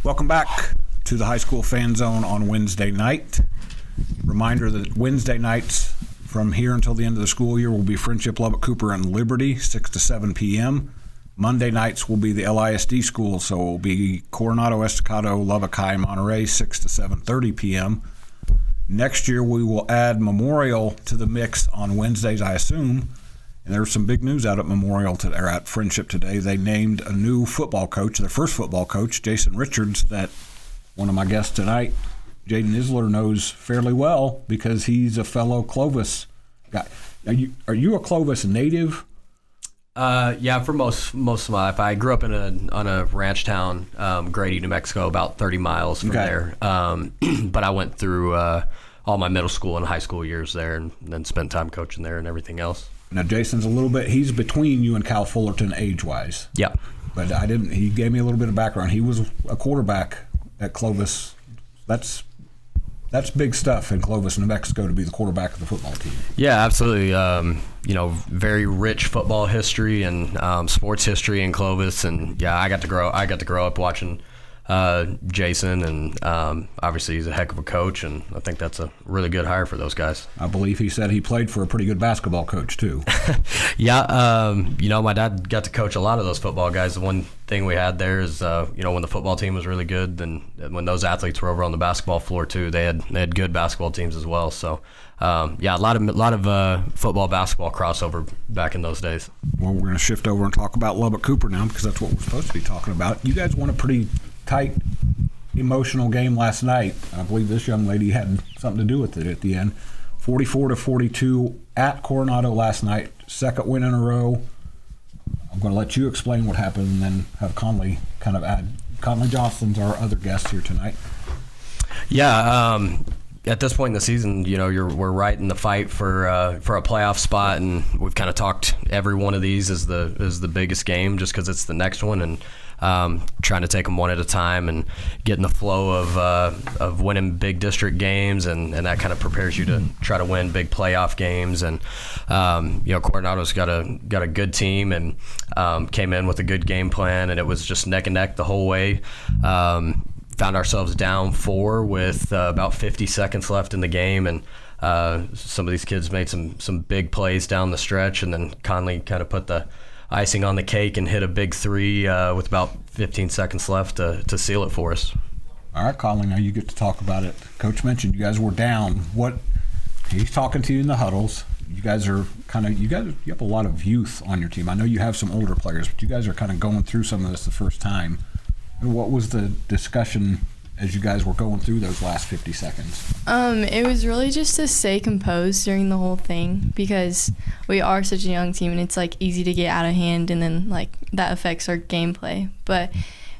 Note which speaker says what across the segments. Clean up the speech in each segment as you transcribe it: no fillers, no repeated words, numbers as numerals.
Speaker 1: Welcome back to the High School Fan Zone on Wednesday night. Reminder that Wednesday nights from here until the end of the school year will be Friendship, Lubbock Cooper, and Liberty, 6 to 7 p.m. Monday nights will be the LISD school, so it will be Coronado, Estacado, Lubbock High, Monterey, 6 to 7:30 p.m. Next year we will add Memorial to the mix on Wednesdays, I assume. And there's some big news out at Memorial today, or at Friendship today. They named a new football coach, their first football coach, Jason Richards, that one of my guests tonight, Jaden Isler, knows fairly well because he's a fellow Clovis guy. Are you a Clovis native?
Speaker 2: Yeah, for most of my life. I grew up on a ranch town, Grady, New Mexico, about 30 miles from there. But I went through all my middle school and high school years there, and then spent time coaching there and everything else.
Speaker 1: Now, Jason's he's between you and Cal Fullerton age-wise.
Speaker 2: Yeah.
Speaker 1: But he gave me a little bit of background. He was a quarterback at Clovis. That's big stuff in Clovis, New Mexico, to be the quarterback of the football team.
Speaker 2: Yeah, absolutely. Very rich football history and sports history in Clovis, and yeah, I got to grow up watching Jason, and obviously he's a heck of a coach, and I think that's a really good hire for those guys. I
Speaker 1: believe he said he played for a pretty good basketball coach too.
Speaker 2: Yeah, my dad got to coach a lot of those football guys. The one thing we had there is, when the football team was really good, then when those athletes were over on the basketball floor too, they had good basketball teams as well. So, a lot of football basketball crossover back in those days.
Speaker 1: Well, we're going to shift over and talk about Lubbock Cooper now because that's what we're supposed to be talking about. You guys won a pretty tight, emotional game last night. I believe this young lady had something to do with it at the end. 44-42 at Coronado last night. Second win in a row. I'm going to let you explain what happened and then have Konli kind of add. Konli Johnston's our other guest here tonight.
Speaker 2: Yeah, at this point in the season, we're right in the fight for a playoff spot, and we've kind of talked every one of these as the biggest game just because it's the next one, and trying to take them one at a time and get in the flow of winning big district games, and that kind of prepares you to try to win big playoff games. And Coronado's got a good team and came in with a good game plan, and it was just neck and neck the whole way. Found ourselves down 4 with about 50 seconds left in the game, and some of these kids made some big plays down the stretch, and then Konli kind of put the icing on the cake and hit a big 3 with about 15 seconds left to seal it for us.
Speaker 1: All right, Konli, now you get to talk about it. Coach mentioned you guys were down. He's talking to you in the huddles. You guys are you have a lot of youth on your team. I know you have some older players, but you guys are kind of going through some of this the first time. What was the discussion as you guys were going through those last 50 seconds?
Speaker 3: It was really just to stay composed during the whole thing because we are such a young team and it's easy to get out of hand, and then that affects our gameplay. But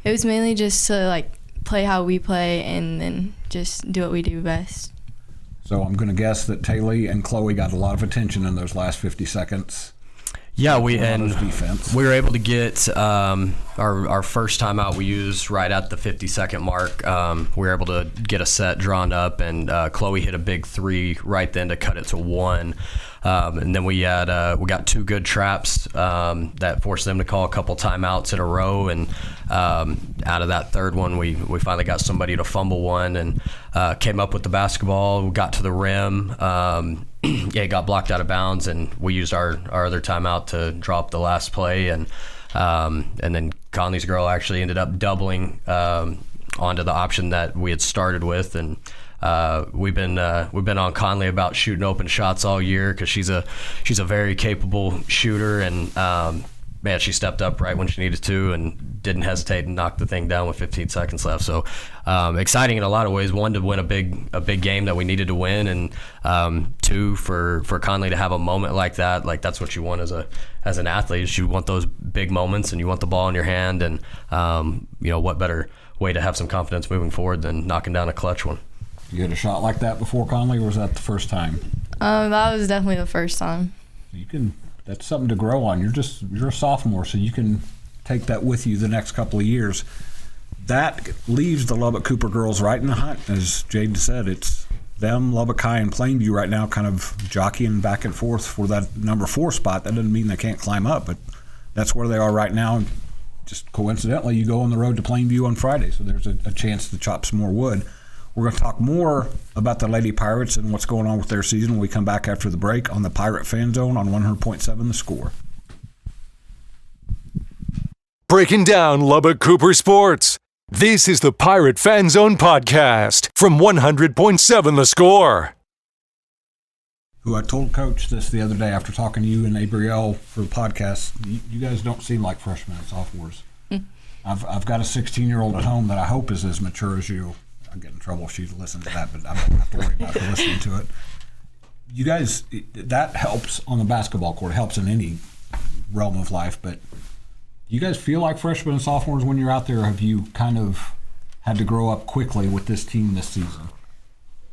Speaker 3: it was mainly just to play how we play and then just do what we do best.
Speaker 1: So I'm going to guess that Taylor and Chloe got a lot of attention in those last 50 seconds.
Speaker 2: Yeah, we were able to get our first time out. We used right at the 50-second mark. We were able to get a set drawn up, and Chloe hit a big 3 right then to cut it to 1. And then we got 2 good traps that forced them to call a couple timeouts in a row. And out of that third one, we finally got somebody to fumble one and came up with the basketball. We got to the rim. It got blocked out of bounds, and we used our other timeout to drop the last play. And then Konli's girl actually ended up doubling onto the option that we had started with. And we've been on Konli about shooting open shots all year because she's a very capable shooter, and man, she stepped up right when she needed to and didn't hesitate and knocked the thing down with 15 seconds left. So exciting in a lot of ways. 1, to win a big game that we needed to win, and 2, for Konli to have a moment like that. That's what you want as an athlete. You want those big moments, and you want the ball in your hand. And what better way to have some confidence moving forward than knocking down a clutch one.
Speaker 1: You had a shot like that before, Konli, or was that the first time?
Speaker 3: That was definitely the first time.
Speaker 1: That's something to grow on. You're a sophomore, so you can take that with you the next couple of years. That leaves the Lubbock Cooper girls right in the hunt. As Jaden said, it's them, Lubbock High, and Plainview right now kind of jockeying back and forth for that number 4 spot. That doesn't mean they can't climb up, but that's where they are right now. just coincidentally, you go on the road to Plainview on Friday, so there's a chance to chop some more wood. We're going to talk more about the Lady Pirates and what's going on with their season when we come back after the break on the Pirate Fan Zone on 100.7 The Score.
Speaker 4: Breaking down Lubbock Cooper sports. This is the Pirate Fan Zone podcast from 100.7 The Score.
Speaker 1: Who I told Coach this the other day after talking to you and Abrielle for the podcast. You guys don't seem like freshmen and sophomores. I've got a 16-year-old at home that I hope is as mature as you. I'll get in trouble if she listens to that, but I don't have to worry about her listening to it. You guys, that helps on the basketball court. It helps in any realm of life, but you guys feel like freshmen and sophomores when you're out there? Or have you kind of had to grow up quickly with this team this season?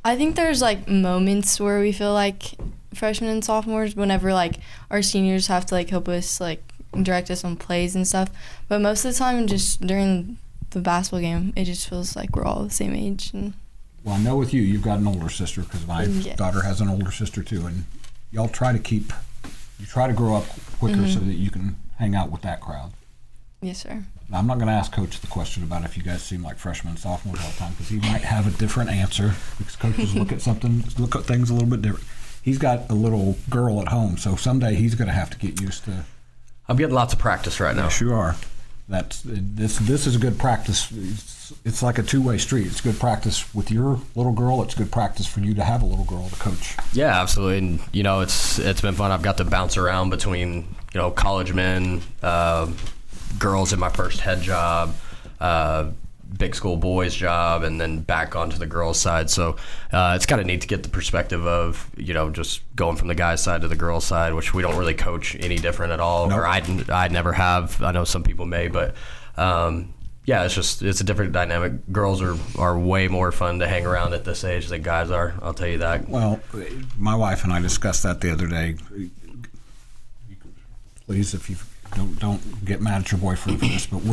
Speaker 3: I think there's like moments where we feel like freshmen and sophomores whenever like our seniors have to like help us like direct us on plays and stuff. But most of the time, just during the basketball game, it just feels like we're all the same age. And
Speaker 1: well, I know with you, you've got an older sister because my daughter has an older sister too, and y'all try to grow up quicker so that you can hang out with that crowd.
Speaker 3: Yes, sir.
Speaker 1: Now, I'm not going to ask Coach the question about if you guys seem like freshmen and sophomores all the time because he might have a different answer because coaches look at things a little bit different. He's got a little girl at home, so someday he's going to have to get used to.
Speaker 2: I'm getting lots of practice right now.
Speaker 1: Yes, you are. This is a good practice. It's like a two-way street. It's good practice with your little girl. It's good practice for you to have a little girl to coach.
Speaker 2: Yeah, absolutely. And it's been fun. I've got to bounce around between college men, girls in my first head job, big school boys job, and then back onto the girls side. So it's kind of neat to get the perspective of just going from the guys side to the girls side, which we don't really coach any different at all. Nope. Or I never have. I know some people may, but yeah, it's a different dynamic. Girls are way more fun to hang around at this age than guys are. I'll tell you that.
Speaker 1: Well, my wife and I discussed that the other day. Please, if you don't get mad at your boyfriend for this, but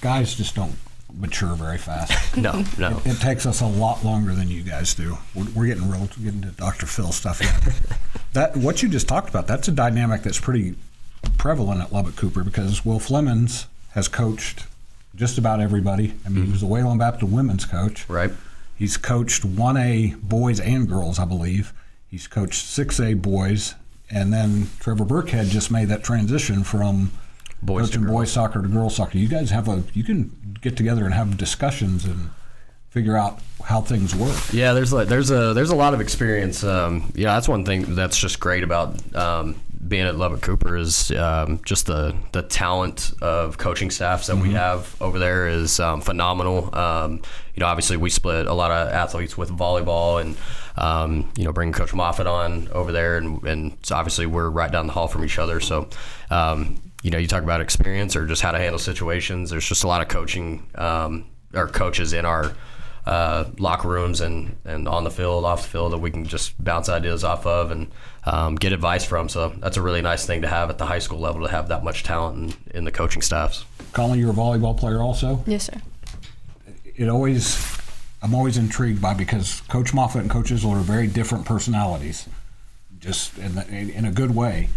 Speaker 1: guys just don't mature very fast.
Speaker 2: No.
Speaker 1: It takes us a lot longer than you guys do. We're getting into Dr. Phil stuff here. That what you just talked about, that's a dynamic that's pretty prevalent at Lubbock Cooper because Will Flemons has coached just about everybody. I mean, he was the Wayland Baptist women's coach.
Speaker 2: Right.
Speaker 1: He's coached 1A boys and girls, I believe. He's coached 6A boys. And then Trevor Burkhead just made that transition from coaching boys soccer to girls soccer. You guys you can get together and have discussions and figure out how things work.
Speaker 2: Yeah, there's a lot of experience. That's one thing that's just great about being at Lubbock Cooper is just the talent of coaching staffs that we have over there is phenomenal. Obviously we split a lot of athletes with volleyball and bringing Coach Moffitt on over there, and so obviously we're right down the hall from each other. So, you talk about experience or just how to handle situations. There's just a lot of coaching or coaches in our locker rooms and on the field, off the field that we can just bounce ideas off of and get advice from. So that's a really nice thing to have at the high school level to have that much talent in the coaching staffs.
Speaker 1: Konli, you're a volleyball player also?
Speaker 3: Yes, sir.
Speaker 1: I'm always intrigued by because Coach Moffitt and Coach Isler are very different personalities, just in a good way.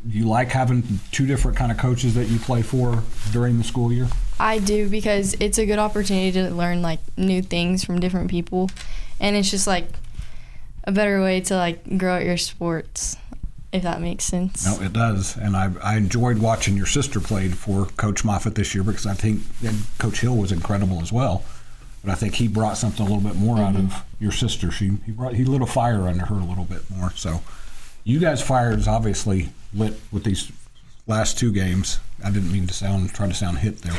Speaker 1: Do you like having two different kind of coaches that you play for during the school year?
Speaker 3: I do because it's a good opportunity to learn like new things from different people, and it's just like a better way to like grow at your sports, if that makes sense.
Speaker 1: No, it does, and I enjoyed watching your sister played for Coach Moffitt this year because I think Coach Hill was incredible as well. But I think he brought something a little bit more out of your sister. He lit a fire under her a little bit more. So you guys' fire is obviously lit with these last two games. I didn't mean to try to sound hit there.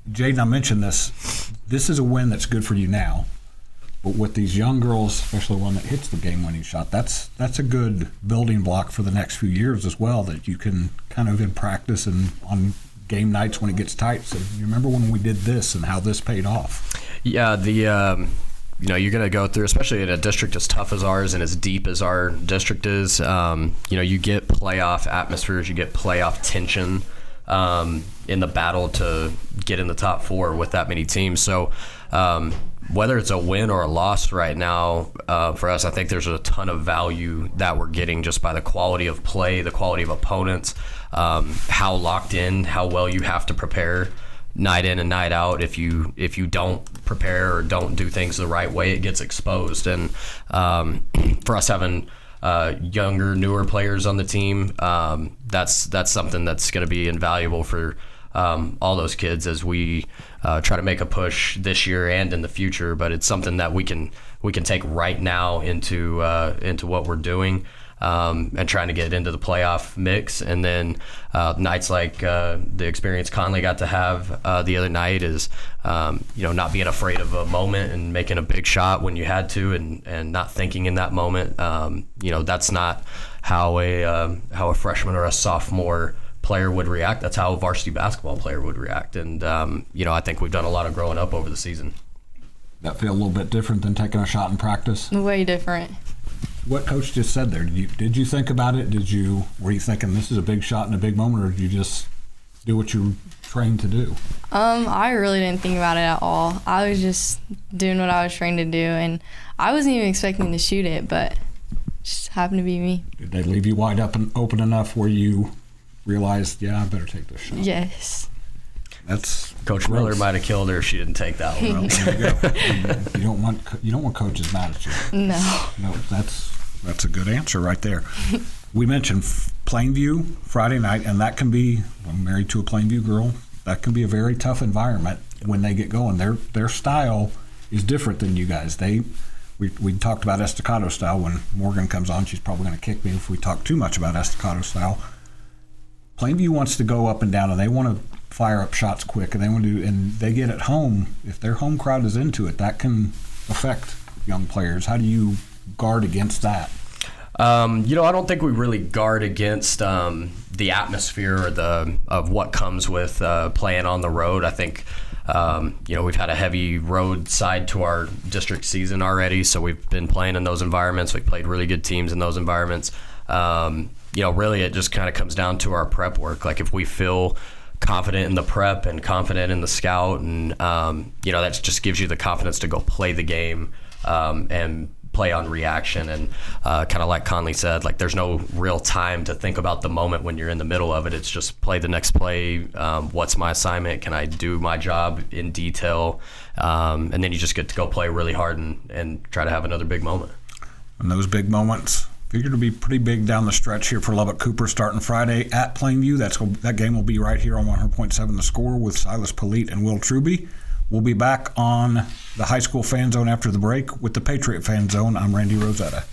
Speaker 1: Jaden, I mentioned this. This is a win that's good for you now. But with these young girls, especially one that hits the game-winning shot, that's a good building block for the next few years as well that you can kind of in practice and on game nights when it gets tight. So you remember when we did this and how this paid off? Yeah,
Speaker 2: you're going to go through, especially in a district as tough as ours and as deep as our district is, you get playoff atmospheres, you get playoff tension. in the battle to get in the top 4 with that many teams. So whether it's a win or a loss right now, for us, I think there's a ton of value that we're getting just by the quality of play, the quality of opponents, how locked in, how well you have to prepare night in and night out. If you don't prepare or don't do things the right way, it gets exposed. And for us having younger, newer players on the team, that's something that's going to be invaluable for all those kids as we try to make a push this year and in the future. But it's something that we can take right now into what we're doing, and trying to get into the playoff mix. And then nights like the experience Konli got to have the other night is not being afraid of a moment and making a big shot when you had to, and not thinking in that moment. That's not how a freshman or a sophomore player would react. That's how a varsity basketball player would react. And I think we've done a lot of growing up over the season.
Speaker 1: That feel a little bit different than taking a shot in practice?
Speaker 3: Way different.
Speaker 1: What coach just said there, did you think about it? Were you thinking this is a big shot and a big moment, or did you just do what you were trained to do?
Speaker 3: I really didn't think about it at all. I was just doing what I was trained to do, and I wasn't even expecting to shoot it, but it just happened to be me.
Speaker 1: Did they leave you wide open enough where you realized, I better take this shot?
Speaker 3: Yes.
Speaker 1: That's
Speaker 2: Coach
Speaker 1: gross.
Speaker 2: Miller might have killed her if she didn't take that one.
Speaker 1: You don't want coaches mad at you.
Speaker 3: No.
Speaker 1: No, that's a good answer right there. We mentioned Plainview Friday night, and that can be, I'm married to a Plainview girl, that can be a very tough environment when they get going. Their style is different than you guys. We talked about Estacado style. When Morgan comes on, she's probably going to kick me if we talk too much about Estacado style. Plainview wants to go up and down, and they want to fire up shots quick, and they get at home. If their home crowd is into it, that can affect young players. How do you guard against that?
Speaker 2: I don't think we really guard against the atmosphere or of what comes with playing on the road. I think we've had a heavy road side to our district season already, so we've been playing in those environments. We've played really good teams in those environments. Really it just kind of comes down to our prep work. Like if we feel confident in the prep and confident in the scout, and that just gives you the confidence to go play the game and play on reaction. And kind of like Konli said, like there's no real time to think about the moment when you're in the middle of it. It's just play the next play. What's my assignment? Can I do my job in detail? And then you just get to go play really hard and try to have another big moment.
Speaker 1: And those big moments figure to be pretty big down the stretch here for Lubbock Cooper, starting Friday at Plainview. That game will be right here on 100.7 The Score with Silas Polite and Will Truby. We'll be back on the High School Fan Zone after the break with the Patriot Fan Zone. I'm Randy Rosetta.